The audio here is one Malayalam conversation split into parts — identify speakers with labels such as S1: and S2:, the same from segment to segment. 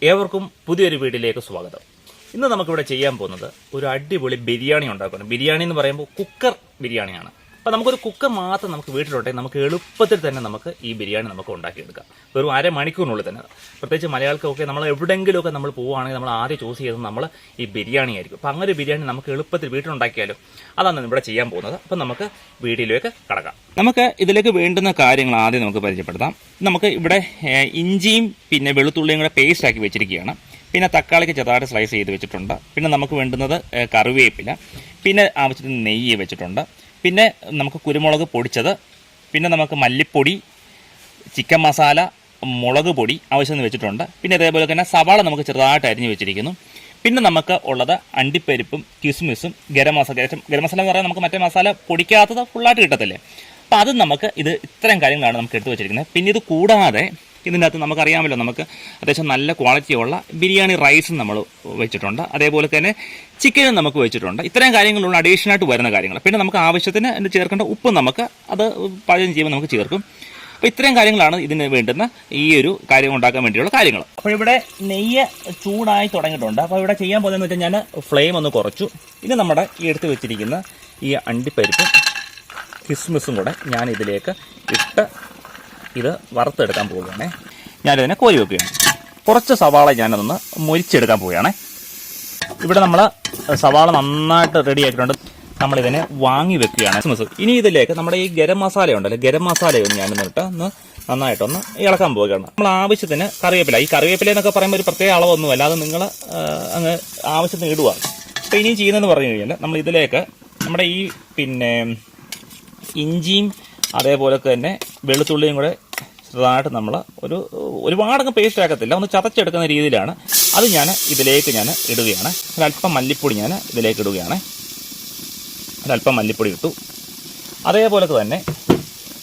S1: ഏവർക്കും പുതിയൊരു വീഡിയോയിലേക്ക് സ്വാഗതം. ഇന്ന് നമുക്കിവിടെ ചെയ്യാൻ പോകുന്നത് ഒരു അടിപൊളി ബിരിയാണി ഉണ്ടാക്കണം. ബിരിയാണി എന്ന് പറയുമ്പോൾ കുക്കർ ബിരിയാണിയാണ്. അപ്പോൾ നമുക്കൊരു കുക്കർ മാത്രം നമുക്ക് വീട്ടിലുണ്ടെങ്കിൽ നമുക്ക് എളുപ്പത്തിൽ തന്നെ നമുക്ക് ഈ ബിരിയാണി നമുക്ക് ഉണ്ടാക്കിയെടുക്കാം. വെറും അരമണിക്കൂറിനുള്ളിൽ തന്നെ. പ്രത്യേകിച്ച് മലയാളികൾക്കൊക്കെ നമ്മൾ എവിടെയെങ്കിലുമൊക്കെ നമ്മൾ പോവുകയാണെങ്കിൽ നമ്മൾ ആദ്യം ചൂസ് ചെയ്തത് നമ്മൾ ഈ ബിരിയാണി ആയിരിക്കും. അപ്പോൾ അങ്ങനെ ബിരിയാണി നമുക്ക് എളുപ്പത്തിൽ വീട്ടിലുണ്ടാക്കിയാലും അതാണ് ഇവിടെ ചെയ്യാൻ പോകുന്നത്. അപ്പം നമുക്ക് വീഡിയോയിലേക്ക് കടക്കാം. നമുക്ക് ഇതിലേക്ക് വേണ്ടുന്ന കാര്യങ്ങൾ ആദ്യം നമുക്ക് പരിചയപ്പെടുത്താം. നമുക്ക് ഇവിടെ ഇഞ്ചിയും പിന്നെ വെളുത്തുള്ളിയും കൂടെ പേസ്റ്റ് ആക്കി വെച്ചിരിക്കുകയാണ്. പിന്നെ തക്കാളിക്ക് ചെറുതായിട്ട് സ്ലൈസ് ചെയ്ത് വെച്ചിട്ടുണ്ട്. പിന്നെ നമുക്ക് വേണ്ടുന്നത് കറിവേപ്പില, പിന്നെ ആവശ്യത്തിന് നെയ്യ് വെച്ചിട്ടുണ്ട്. പിന്നെ നമുക്ക് കുരുമുളക് പൊടിച്ചത്, പിന്നെ നമുക്ക് മല്ലിപ്പൊടി, ചിക്കൻ മസാല, മുളക് പൊടി ആവശ്യത്തിന് വെച്ചിട്ടുണ്ട്. പിന്നെ അതേപോലെ തന്നെ സവാള നമുക്ക് ചെറുതായിട്ട് അരിഞ്ഞ് വെച്ചിരിക്കുന്നു. പിന്നെ നമുക്ക് ഉള്ളത് അണ്ടിപ്പരിപ്പും കിസ്മിസും ഗരം മസാല എന്ന് പറയാൻ നമുക്ക് മറ്റേ മസാല പൊടിക്കാത്തത് ഫുള്ളായിട്ട് കിട്ടത്തില്ലേ. അപ്പോൾ അത് നമുക്ക് ഇത്രയും കാര്യങ്ങളാണ് നമുക്ക് എടുത്തു വെച്ചിരിക്കുന്നത്. പിന്നെ ഇത് കൂടാതെ ഇതിൻ്റെ അകത്ത് നമുക്കറിയാമല്ലോ, നമുക്ക് അത്യാവശ്യം നല്ല ക്വാളിറ്റിയുള്ള ബിരിയാണി റൈസും നമ്മൾ വെച്ചിട്ടുണ്ട്. അതേപോലെ തന്നെ ചിക്കനും നമുക്ക് വെച്ചിട്ടുണ്ട്. ഇത്രയും കാര്യങ്ങളുള്ള അഡീഷണൽ ആയിട്ട് വരുന്ന കാര്യങ്ങൾ. പിന്നെ നമുക്ക് ആവശ്യത്തിന് അതിന് ചേർക്കേണ്ട ഉപ്പ് നമുക്ക് അത് പാചകം ചെയ്യുമ്പോൾ നമുക്ക് ചേർക്കും. അപ്പോൾ ഇത്രയും കാര്യങ്ങളാണ് ഇതിന് വേണ്ടുന്ന ഈ ഒരു കാര്യം ഉണ്ടാക്കാൻ വേണ്ടിയുള്ള കാര്യങ്ങൾ. അപ്പോൾ ഇവിടെ നെയ്യ് ചൂടായി തുടങ്ങിയിട്ടുണ്ട്. അപ്പോൾ ഇവിടെ ചെയ്യാൻ പോകുന്നതെന്ന് വെച്ചാൽ ഞാൻ ഫ്ലെയിം ഒന്ന് കുറച്ചു. ഇനി നമ്മുടെ ഈ എടുത്ത് വെച്ചിരിക്കുന്ന ഈ അണ്ടിപ്പരിപ്പും കിസ്മിസും കൂടെ ഞാൻ ഇതിലേക്ക് ഇട്ട് ഇത് വറുത്തെടുക്കാൻ പോവുകയാണേ. ഞാനിതിനെ കോരി വെക്കുകയാണ്. കുറച്ച് സവാള ഞാനതൊന്ന് മൊരിച്ചെടുക്കാൻ പോവുകയാണേ. ഇവിടെ നമ്മൾ സവാള നന്നായിട്ട് റെഡി ആക്കിയിട്ടുണ്ട്. നമ്മളിതിനെ വാങ്ങി വെക്കുകയാണ്. ഇനി ഇതിലേക്ക് നമ്മുടെ ഈ ഗരം മസാല ഉണ്ടല്ലോ, ഗരം മസാലയൊന്ന് ഞാനൊന്നിട്ട് നന്നായിട്ടൊന്ന് ഇളക്കാൻ പോവുകയാണ്. നമ്മൾ ആവശ്യത്തിന് കറിവേപ്പില, ഈ കറിവേപ്പില എന്നൊക്കെ പറയുമ്പോൾ ഒരു പ്രത്യേക അളവൊന്നുമല്ല, അത് നിങ്ങൾ അങ്ങ് ആവശ്യത്തിന് ഇടുക. അപ്പോൾ ഇനിയും ചെയ്യുന്നതെന്ന് പറഞ്ഞു കഴിഞ്ഞാൽ നമ്മൾ ഇതിലേക്ക് നമ്മുടെ ഈ പിന്നെ ഇഞ്ചിയും അതേപോലെ തന്നെ വെളുത്തുള്ളിയും കൂടെ ചെറുതായിട്ട് നമ്മൾ ഒരുപാടങ്ങ് പേസ്റ്റ് ആക്കത്തില്ല, ഒന്ന് ചതച്ചെടുക്കുന്ന രീതിയിലാണ് അത് ഇതിലേക്ക് ഞാൻ ഇടുകയാണ്. ഒരല്പം മല്ലിപ്പൊടി ഞാൻ ഇതിലേക്ക് ഇടുകയാണ്. ഒരല്പം മല്ലിപ്പൊടി ഇട്ടു. അതേപോലെ തന്നെ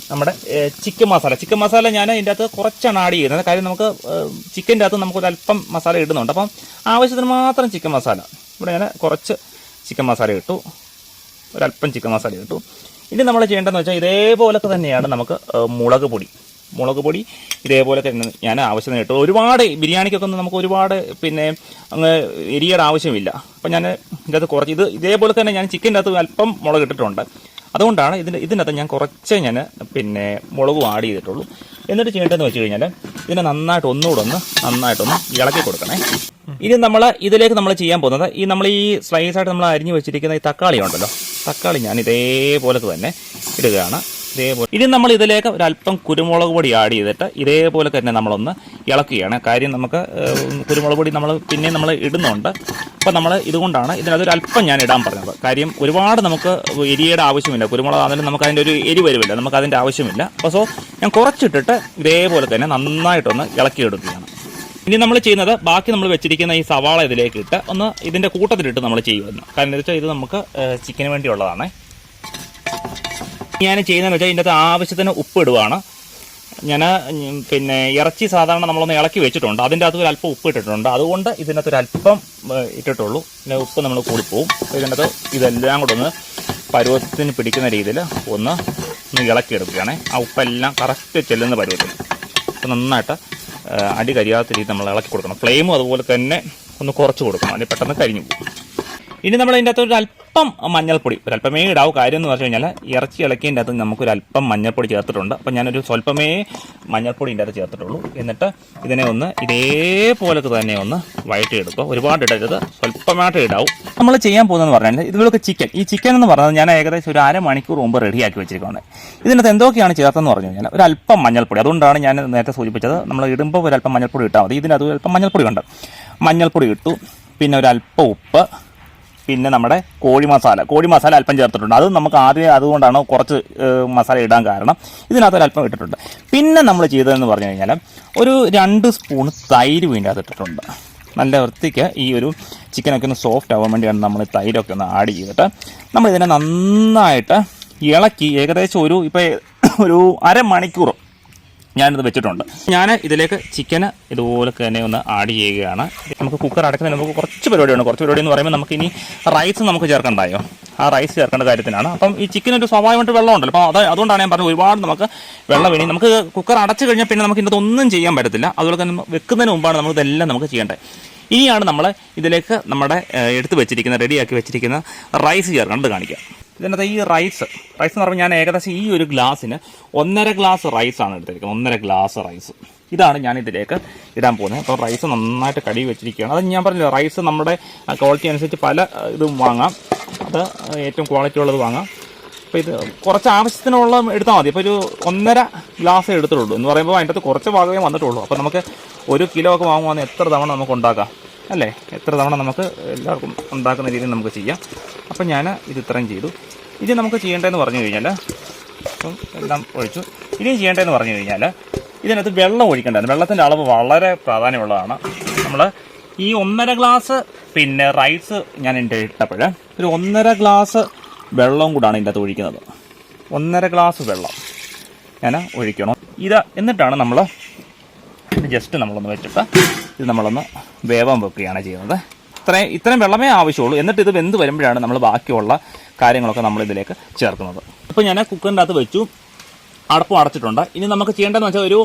S1: നമ്മുടെ ചിക്കൻ മസാല ഞാൻ ഇതിൻ്റെ അകത്ത് കുറച്ചാണ് ആഡ് ചെയ്യുന്നത്. കാര്യം നമുക്ക് ചിക്കൻ്റെ അകത്ത് നമുക്കൊരല്പം മസാല ഇടുന്നുണ്ട്. അപ്പം ആവശ്യത്തിന് മാത്രം ചിക്കൻ മസാല ഇവിടെ ഞാൻ കുറച്ച് ചിക്കൻ മസാല ഇട്ടു. ഒരല്പം ചിക്കൻ മസാല ഇട്ടു. ഇനി നമ്മൾ ചെയ്യേണ്ടതെന്ന് വെച്ചാൽ ഇതേപോലൊക്കെ തന്നെയാണ് നമുക്ക് മുളക് പൊടി ഇതേപോലെ തന്നെ ഞാൻ ആവശ്യത്തിന് ഇട്ടു. ഒരുപാട് ബിരിയാണിക്കൊക്കെ ഒന്നും നമുക്ക് ഒരുപാട് പിന്നെ അങ്ങ് എരിയുടെ ആവശ്യമില്ല. അപ്പം ഞാൻ ഇതിൻ്റെ അകത്ത് കുറച്ച് ഇതേപോലെ തന്നെ ഞാൻ ചിക്കൻ്റെ അകത്ത് അല്പം മുളക് ഇട്ടിട്ടുണ്ട്. അതുകൊണ്ടാണ് ഇതിനകത്ത് ഞാൻ കുറച്ച് ഞാൻ പിന്നെ മുളകും ആഡ് ചെയ്തിട്ടുള്ളൂ. എന്നിട്ട് ചെയ്യേണ്ടതെന്ന് വെച്ച് കഴിഞ്ഞാൽ ഇതിനെ നന്നായിട്ടൊന്ന് ഇളക്കി കൊടുക്കണേ. ഇനി ഇതിലേക്ക് നമ്മൾ ചെയ്യാൻ പോകുന്നത് നമ്മൾ ഈ സ്ലൈസായിട്ട് നമ്മൾ അരിഞ്ഞു വെച്ചിരിക്കുന്ന ഈ തക്കാളി ഉണ്ടല്ലോ, തക്കാളി ഞാൻ ഇതേപോലെ തന്നെ ഇടുകയാണ്. ഇനി നമ്മൾ ഇതിലേക്ക് ഒരല്പം കുരുമുളക് പൊടി ആഡ് ചെയ്തിട്ട് ഇതേപോലെ തന്നെ നമ്മളൊന്ന് ഇളക്കുകയാണ്. കാര്യം നമുക്ക് കുരുമുളക് പൊടി പിന്നെ നമ്മൾ ഇടുന്നുണ്ട്. അപ്പം നമ്മൾ ഇതുകൊണ്ടാണ് ഇതിനകത്തൊരല്പം ഞാൻ ഇടാൻ പറഞ്ഞത്. കാര്യം ഒരുപാട് നമുക്ക് എരിയുടെ ആവശ്യമില്ല. കുരുമുളക് ആണെങ്കിലും നമുക്ക് അതിൻ്റെ ഒരു എരി വരുമില്ല, നമുക്ക് അതിൻ്റെ ആവശ്യമില്ല. അപ്പോൾ ഞാൻ കുറച്ചിട്ടിട്ട് ഇതേപോലെ തന്നെ നന്നായിട്ടൊന്ന് ഇളക്കിയെടുക്കുകയാണ്. ഇനി നമ്മൾ ചെയ്യുന്നത് ബാക്കി നമ്മൾ വെച്ചിരിക്കുന്ന ഈ സവാള ഇതിലേക്ക് ഇട്ട് ഒന്ന് ഇതിൻ്റെ കൂട്ടത്തിലിട്ട് നമ്മൾ ചെയ്യുമെന്ന്. കാരണം എന്താ വെച്ചാൽ ഇത് നമുക്ക് ചിക്കന് വേണ്ടിയുള്ളതാണ്. ഞാൻ ചെയ്യുന്നതെന്ന് വെച്ചാൽ ഇതിൻ്റെ അകത്ത് ആവശ്യത്തിന് ഉപ്പ് ഇടുവാണ്. ഞാൻ പിന്നെ ഇറച്ചി സാധാരണ നമ്മളൊന്ന് ഇളക്കി വെച്ചിട്ടുണ്ട്, അതിൻ്റെ അകത്ത് ഒരു അല്പം ഉപ്പ് ഇട്ടിട്ടുണ്ട്. അതുകൊണ്ട് ഇതിനകത്ത് ഒരു അല്പം ഇട്ടിട്ടുള്ളൂ. പിന്നെ ഉപ്പ് നമ്മൾ കൂടിപ്പോവും. ഇതിൻ്റെ അകത്ത് ഇതെല്ലാം കൂടെ ഒന്ന് പരുവത്തിന് പിടിക്കുന്ന രീതിയിൽ ഒന്ന് ഇളക്കിയെടുക്കുകയാണ്. ആ ഉപ്പെല്ലാം കറക്റ്റ് ചെല്ലുന്ന പരുവത്തിന് നന്നായിട്ട് അടി കരിയാത്ത രീതി നമ്മൾ ഇളക്കി കൊടുക്കണം. ഫ്ലെയിമും അതുപോലെ തന്നെ ഒന്ന് കുറച്ച് കൊടുക്കണം, അതിന് പെട്ടെന്ന് കരിഞ്ഞു പോകും. ഇനി നമ്മൾ ഇതിൻ്റെ അകത്ത് ഒരല്പം മഞ്ഞൾപ്പൊടി, ഒരല്പമേ ഇടാവും. കാര്യം എന്ന് പറഞ്ഞു കഴിഞ്ഞാൽ ഇറച്ചി ഇളക്കിയതിൻ്റെ അകത്ത് നമുക്കൊരല്പം മഞ്ഞൾപ്പൊടി ചേർത്തിട്ടുണ്ട്. അപ്പം ഞാനൊരു സ്വല്പമേ മഞ്ഞൾപ്പൊടി ഇതിൻ്റെ അകത്ത് ചേർത്തിട്ടുള്ളൂ. എന്നിട്ട് ഇതിനെ ഒന്ന് ഇതേപോലെ തന്നെ ഒന്ന് വഴറ്റിയെടുക്കുക. ഒരുപാട് ഇടരുത്, സ്വല്പമായിട്ട് ഇടാവും. നമ്മൾ ചെയ്യാൻ പോകുന്നതെന്ന് പറഞ്ഞാൽ ഇതിലൊക്കെ ഈ ചിക്കൻ എന്ന് പറഞ്ഞത് ഞാൻ ഏകദേശം ഒരു അരമണിക്കൂർ മുമ്പ് റെഡിയാക്കി വെച്ചിരിക്കുന്നത്. ഇതിനകത്ത് എന്തൊക്കെയാണ് ചേർത്തെന്ന് പറഞ്ഞു കഴിഞ്ഞാൽ ഒരല്പം മഞ്ഞൾപ്പൊടി, അതുകൊണ്ടാണ് ഞാൻ നേരത്തെ സൂചിപ്പിച്ചത് നമ്മൾ ഇടുമ്പോൾ ഒരല്പം മഞ്ഞൾപ്പൊടി ഇട്ടാൽ മതി. ഇതിനകത്ത് അല്പം മഞ്ഞൾപ്പൊടി ഇട്ടു. പിന്നെ ഒരല്പം ഉപ്പ്, പിന്നെ നമ്മുടെ കോഴി മസാല അല്പം ചേർത്തിട്ടുണ്ട്. അത് നമുക്ക് ആദ്യം അതുകൊണ്ടാണ് കുറച്ച് മസാല ഇടാൻ കാരണം. ഇതിനകത്ത് ഒരല്പം ഇട്ടിട്ടുണ്ട്. പിന്നെ നമ്മൾ ചെയ്തതെന്ന് പറഞ്ഞു കഴിഞ്ഞാൽ ഒരു 2 സ്പൂൺ തൈര് വീണ്ടും അത് ഇട്ടിട്ടുണ്ട്. നല്ല വൃത്തിക്ക് ഈ ഒരു ചിക്കനൊക്കെ ഒന്ന് സോഫ്റ്റ് ആവാൻ വേണ്ടിയാണ് നമ്മൾ തൈരൊക്കെ ഒന്ന് ആഡ് ചെയ്തിട്ട് നമ്മളിതിനെ നന്നായിട്ട് ഇളക്കി ഏകദേശം ഒരു അരമണിക്കൂർ ഞാനിത് വെച്ചിട്ടുണ്ട്. ഞാൻ ഇതിലേക്ക് ചിക്കന് ഇതുപോലെ തന്നെ ഒന്ന് ആഡ് ചെയ്യുകയാണ്. നമുക്ക് കുക്കർ അടയ്ക്കുന്നതിന് നമുക്ക് കുറച്ച് പരിപാടിയാണ്. കുറച്ച് പരിപാടി എന്ന് പറയുമ്പോൾ നമുക്ക് ഇനി റൈസ് നമുക്ക് ചേർക്കണ്ടായോ, ആ റൈസ് ചേർക്കേണ്ട കാര്യത്തിനാണ്. അപ്പം ഈ ചിക്കനൊരു സ്വാഭാവികമായിട്ട് വെള്ളം ഉണ്ടല്ലോ, അപ്പോൾ അതുകൊണ്ടാണ് ഞാൻ പറഞ്ഞത് ഒരുപാട് നമുക്ക് വെള്ളം വേണ്ടി. നമുക്ക് കുക്കർ അടച്ചു കഴിഞ്ഞാൽ പിന്നെ നമുക്ക് ഇതിനകത്ത് ഒന്നും ചെയ്യാൻ പറ്റത്തില്ല. അതുപോലെ തന്നെ വെക്കുന്നതിന് മുമ്പാണ് നമുക്ക് ഇതെല്ലാം നമുക്ക് ചെയ്യേണ്ടത്. ഇനിയാണ് നമ്മൾ ഇതിലേക്ക് നമ്മുടെ എടുത്ത് വെച്ചിരിക്കുന്ന റെഡിയാക്കി വെച്ചിരിക്കുന്ന റൈസ് ചേർക്കേണ്ടത് കാണിക്കാം. ഇതിനകത്ത് ഈ റൈസ് എന്ന് പറയുമ്പോൾ ഞാൻ ഏകദേശം ഈ ഒരു ഗ്ലാസ്സിന് 1.5 ഗ്ലാസ് റൈസാണ് എടുത്തിരിക്കുന്നത്. 1.5 ഗ്ലാസ് റൈസ് ഇതാണ് ഞാൻ ഇതിലേക്ക് ഇടാൻ പോകുന്നത്. അപ്പോൾ റൈസ് നന്നായിട്ട് കഴുകി വെച്ചിരിക്കുകയാണ്. അത് ഞാൻ പറഞ്ഞില്ല, റൈസ് നമ്മുടെ ക്വാളിറ്റി അനുസരിച്ച് പല ഇതും വാങ്ങാം. അത് ഏറ്റവും ക്വാളിറ്റി ഉള്ളത് വാങ്ങാം. അപ്പോൾ ഇത് കുറച്ച് ആവശ്യത്തിനുള്ള എടുത്താൽ മതി. ഇപ്പോൾ ഒരു 1.5 ഗ്ലാസ് എടുത്തിട്ടുള്ളൂ എന്ന് പറയുമ്പോൾ അതിൻ്റെ അകത്ത് കുറച്ച് ഭാഗമേ വന്നിട്ടുള്ളൂ. അപ്പോൾ നമുക്ക് 1 കിലോ ഒക്കെ വാങ്ങുവാണെങ്കിൽ എത്ര തവണ നമുക്ക് ഉണ്ടാക്കാം അല്ലേ? എത്ര തവണ നമുക്ക് എല്ലാവർക്കും ഉണ്ടാക്കുന്ന രീതിയിൽ നമുക്ക് ചെയ്യാം. അപ്പം ഞാൻ ഇത് ഇത്രയും ചെയ്തു. ഇനി നമുക്ക് ചെയ്യേണ്ടതെന്ന് പറഞ്ഞു കഴിഞ്ഞാൽ, അപ്പം എല്ലാം ഒഴിച്ചു. ഇനിയും ചെയ്യേണ്ടതെന്ന് പറഞ്ഞു കഴിഞ്ഞാൽ ഇതിനകത്ത് വെള്ളം ഒഴിക്കേണ്ടതാണ്. വെള്ളത്തിൻ്റെ അളവ് വളരെ പ്രാധാന്യമുള്ളതാണ്. നമ്മൾ ഈ 1.5 ഗ്ലാസ് പിന്നെ റൈസ് ഞാൻ എൻ്റെ ഇട്ടപ്പോൾ ഒരു 1.5 ഗ്ലാസ് വെള്ളവും കൂടാണ് ഇതിൻ്റെ അകത്ത് ഒഴിക്കുന്നത്. 1.5 ഗ്ലാസ് വെള്ളം ഞാൻ ഒഴിക്കണം. എന്നിട്ടാണ് നമ്മൾ ജസ്റ്റ് നമ്മളൊന്ന് വെച്ചിട്ട് ഇത് നമ്മളൊന്ന് വേവാൻ വെക്കുകയാണ് ചെയ്യുന്നത്. ഇത്രയും വെള്ളമേ ആവശ്യമുള്ളൂ. എന്നിട്ട് ഇത് വെന്ത് വരുമ്പോഴാണ് നമ്മൾ ബാക്കിയുള്ള കാര്യങ്ങളൊക്കെ നമ്മൾ ഇതിലേക്ക് ചേർക്കുന്നത്. ഇപ്പോൾ ഞാൻ കുക്കറിൻ്റെ അകത്ത് വെച്ചു, അടപ്പും അടച്ചിട്ടുണ്ട്. ഇനി നമുക്ക് ചെയ്യേണ്ടതെന്ന് വെച്ചാൽ ഒരു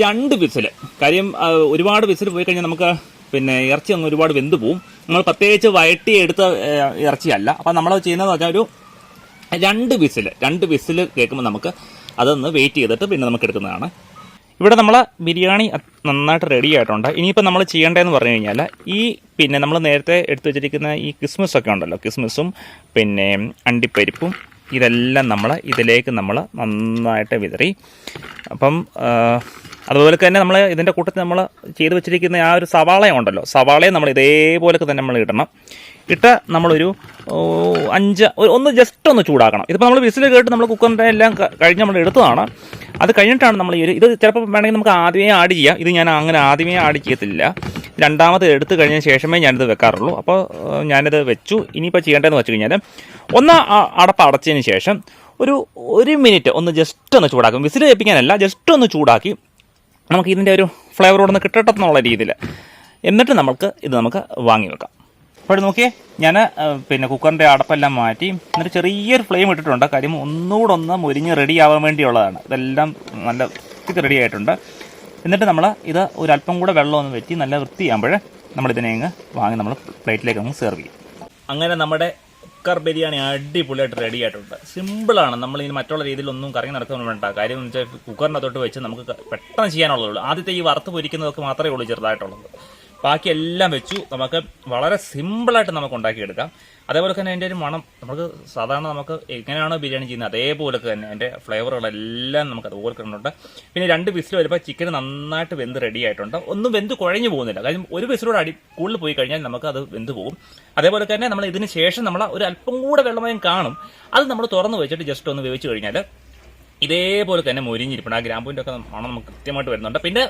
S1: 2 വിസിൽ. കാര്യം ഒരുപാട് വിസിൽ പോയി കഴിഞ്ഞാൽ നമുക്ക് പിന്നെ ഇറച്ചി അങ്ങ് ഒരുപാട് വെന്ത് പോവും. നമ്മൾ പ്രത്യേകിച്ച് വഴറ്റി എടുത്ത ഇറച്ചിയല്ല. അപ്പം നമ്മൾ ചെയ്യുന്നതെന്ന് വെച്ചാൽ ഒരു 2 വിസിൽ കേൾക്കുമ്പോൾ നമുക്ക് അതൊന്ന് വെയിറ്റ് ചെയ്തിട്ട് പിന്നെ നമുക്ക് എടുക്കുന്നതാണ്. ഇവിടെ നമ്മൾ ബിരിയാണി നന്നായിട്ട് റെഡി ആയിട്ടുണ്ട്. ഇനിയിപ്പോൾ നമ്മൾ ചെയ്യേണ്ടതെന്ന് പറഞ്ഞു കഴിഞ്ഞാൽ പിന്നെ നമ്മൾ നേരത്തെ എടുത്തു വെച്ചിരിക്കുന്ന ഈ കിസ്മിസൊക്കെ ഉണ്ടല്ലോ, കിസ്മിസും പിന്നെ അണ്ടിപ്പരിപ്പും ഇതെല്ലാം നമ്മൾ ഇതിലേക്ക് നമ്മൾ നന്നായിട്ട് വിതറി. അപ്പം അതുപോലെ തന്നെ നമ്മൾ ഇതിൻ്റെ കൂട്ടത്തിൽ നമ്മൾ ചെയ്ത് വെച്ചിരിക്കുന്ന ആ ഒരു സവാളയുണ്ടല്ലോ, സവാളയും നമ്മൾ ഇതേപോലൊക്കെ തന്നെ നമ്മൾ ഇടണം. ഇട്ട് നമ്മളൊരു 5 ഒന്ന് ജസ്റ്റ് ഒന്ന് ചൂടാക്കണം. ഇതിപ്പോൾ നമ്മൾ വിസിൽ കേട്ട് നമ്മൾ കുക്കറിൻ്റെ എല്ലാം കഴിഞ്ഞ് നമ്മൾ എടുത്തതാണ്. അത് കഴിഞ്ഞിട്ടാണ് നമ്മൾ ഇത് ചിലപ്പോൾ വേണമെങ്കിൽ നമുക്ക് ആദ്യമേ ആഡ് ചെയ്യാം. ഇത് ഞാൻ അങ്ങനെ ആദ്യമേ ആഡ് ചെയ്യത്തില്ല. രണ്ടാമത് എടുത്തു കഴിഞ്ഞ ശേഷമേ ഞാനിത് വെക്കാറുള്ളൂ. അപ്പോൾ ഞാനിത് വെച്ചു. ഇനിയിപ്പോൾ ചെയ്യേണ്ടതെന്ന് വെച്ച് കഴിഞ്ഞാൽ ഒന്ന് അടപ്പ് അടച്ചതിന് ശേഷം ഒരു 1 മിനിറ്റ് ഒന്ന് ജസ്റ്റ് ഒന്ന് ചൂടാക്കും. വിസിൽ കേൾപ്പിക്കാനല്ല, ജസ്റ്റ് ഒന്ന് ചൂടാക്കി നമുക്ക് ഇതിൻ്റെ ഒരു ഫ്ലേവർ ഇവിടെ നിന്ന് കിട്ടട്ടെന്നുള്ള രീതിയിൽ എന്നിട്ട് നമുക്ക് വാങ്ങി വെക്കാം. അപ്പോൾ നോക്കിയേ, ഞാൻ പിന്നെ കുക്കറിൻ്റെ അടപ്പെല്ലാം മാറ്റി എന്നിട്ട് ചെറിയൊരു ഫ്ലെയിം ഇട്ടിട്ടുണ്ട്. കാര്യം ഒന്നുകൂടെ ഒന്ന് മുരിഞ്ഞ് റെഡി ആവാൻ വേണ്ടിയുള്ളതാണ്. ഇതെല്ലാം നല്ല വൃത്തിക്ക് റെഡി ആയിട്ടുണ്ട്. എന്നിട്ട് നമ്മൾ ഇത് ഒരല്പം കൂടെ വെള്ളം ഒന്ന് വെറ്റി നല്ല വൃത്തിയാകുമ്പോൾ നമ്മളിതിനെ അങ്ങ് വാങ്ങി നമ്മൾ പ്ലേറ്റിലേക്ക് അങ്ങ് സെർവ് ചെയ്യും. അങ്ങനെ നമ്മുടെ കുക്കർ ബിരിയാണി അടിപൊളിയായിട്ട് റെഡി ആയിട്ടുണ്ട്. സിമ്പിളാണ്. നമ്മളിനി മറ്റുള്ള രീതിയിലൊന്നും കറങ്ങി നടക്കാൻ വേണ്ട. കാര്യം എന്ന് വെച്ചാൽ കുക്കറിൻ്റെ തൊട്ട് വെച്ച് നമുക്ക് പെട്ടെന്ന് ചെയ്യാനുള്ളൂ. ആദ്യത്തെ ഈ വറുത്ത് പൊരിക്കുന്നതൊക്കെ മാത്രമേ ഉള്ളൂ ചെറുതായിട്ടുള്ളത്. ബാക്കി എല്ലാം വെച്ചു നമുക്ക് വളരെ സിമ്പിളായിട്ട് നമുക്ക് ഉണ്ടാക്കിയെടുക്കാം. അതേപോലെ തന്നെ അതിൻ്റെ ഒരു മണം നമുക്ക് സാധാരണ നമുക്ക് എങ്ങനെയാണോ ബിരിയാണി ചെയ്യുന്നത് അതേപോലെ തന്നെ അതിൻ്റെ ഫ്ലേവറുകളെല്ലാം നമുക്ക് അതുപോലെ കിട്ടുന്നുണ്ട്. പിന്നെ 2 വിസിൽ വരുമ്പോൾ ചിക്കൻ നന്നായിട്ട് വെന്ത് റെഡി ആയിട്ടുണ്ട്. ഒന്നും വെന്ത് കുഴഞ്ഞു പോകുന്നില്ല. കാര്യം ഒരു വിസിലോട് കൂടുതൽ പോയി കഴിഞ്ഞാൽ നമുക്ക് അത് വെന്ത് പോകും. അതേപോലെ തന്നെ നമ്മൾ ഇതിന് ശേഷം നമ്മൾ ഒരു അല്പം കൂടെ വെള്ളമയം കാണും. അത് നമ്മൾ തുറന്ന് വെച്ചിട്ട് ജസ്റ്റ് ഒന്ന് വേവിച്ച് കഴിഞ്ഞാൽ ഇതേപോലെ തന്നെ മൊരിഞ്ഞിരിപ്പുണ്ട്. ആ ഗ്രാമ്പൂവിൻ്റെ ഒക്കെ മണം നമുക്ക് കൃത്യമായിട്ട് വരുന്നുണ്ട്. പിന്നെ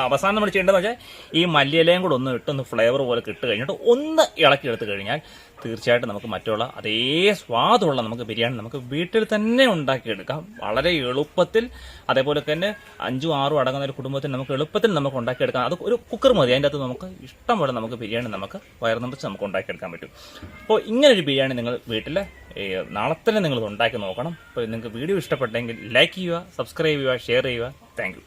S1: അവസാനം നമ്മൾ ചെയ്യേണ്ടതെന്ന് വെച്ചാൽ ഈ മല്ലിയിലയും കൂടെ ഒന്ന് ഇട്ടൊന്ന് ഫ്ലേവർ പോലെ ഇട്ട് കഴിഞ്ഞിട്ട് ഒന്ന് ഇളക്കി എടുത്ത് കഴിഞ്ഞാൽ തീർച്ചയായിട്ടും നമുക്ക് മറ്റുള്ള അതേ സ്വാദുള്ള നമുക്ക് ബിരിയാണി നമുക്ക് വീട്ടിൽ തന്നെ ഉണ്ടാക്കിയെടുക്കാം വളരെ എളുപ്പത്തിൽ. അതേപോലെ തന്നെ 5-6 അടങ്ങുന്ന ഒരു കുടുംബത്തിൽ നമുക്ക് എളുപ്പത്തിൽ നമുക്ക് ഉണ്ടാക്കിയെടുക്കാം. അത് ഒരു കുക്കർ മതി. അതിൻ്റെ അകത്ത് നമുക്ക് ഇഷ്ടം പോലെ നമുക്ക് ബിരിയാണി നമുക്ക് വയർ നിറച്ച് നമുക്ക് ഉണ്ടാക്കിയെടുക്കാൻ പറ്റും. അപ്പോൾ ഇങ്ങനൊരു ബിരിയാണി നിങ്ങൾ വീട്ടിൽ നാളെ തന്നെ നിങ്ങൾ ഉണ്ടാക്കി നോക്കണം. അപ്പോൾ നിങ്ങൾക്ക് വീഡിയോ ഇഷ്ടപ്പെട്ടെങ്കിൽ ലൈക്ക് ചെയ്യുക, സബ്സ്ക്രൈബ് ചെയ്യുക, ഷെയർ ചെയ്യുക. Thank you.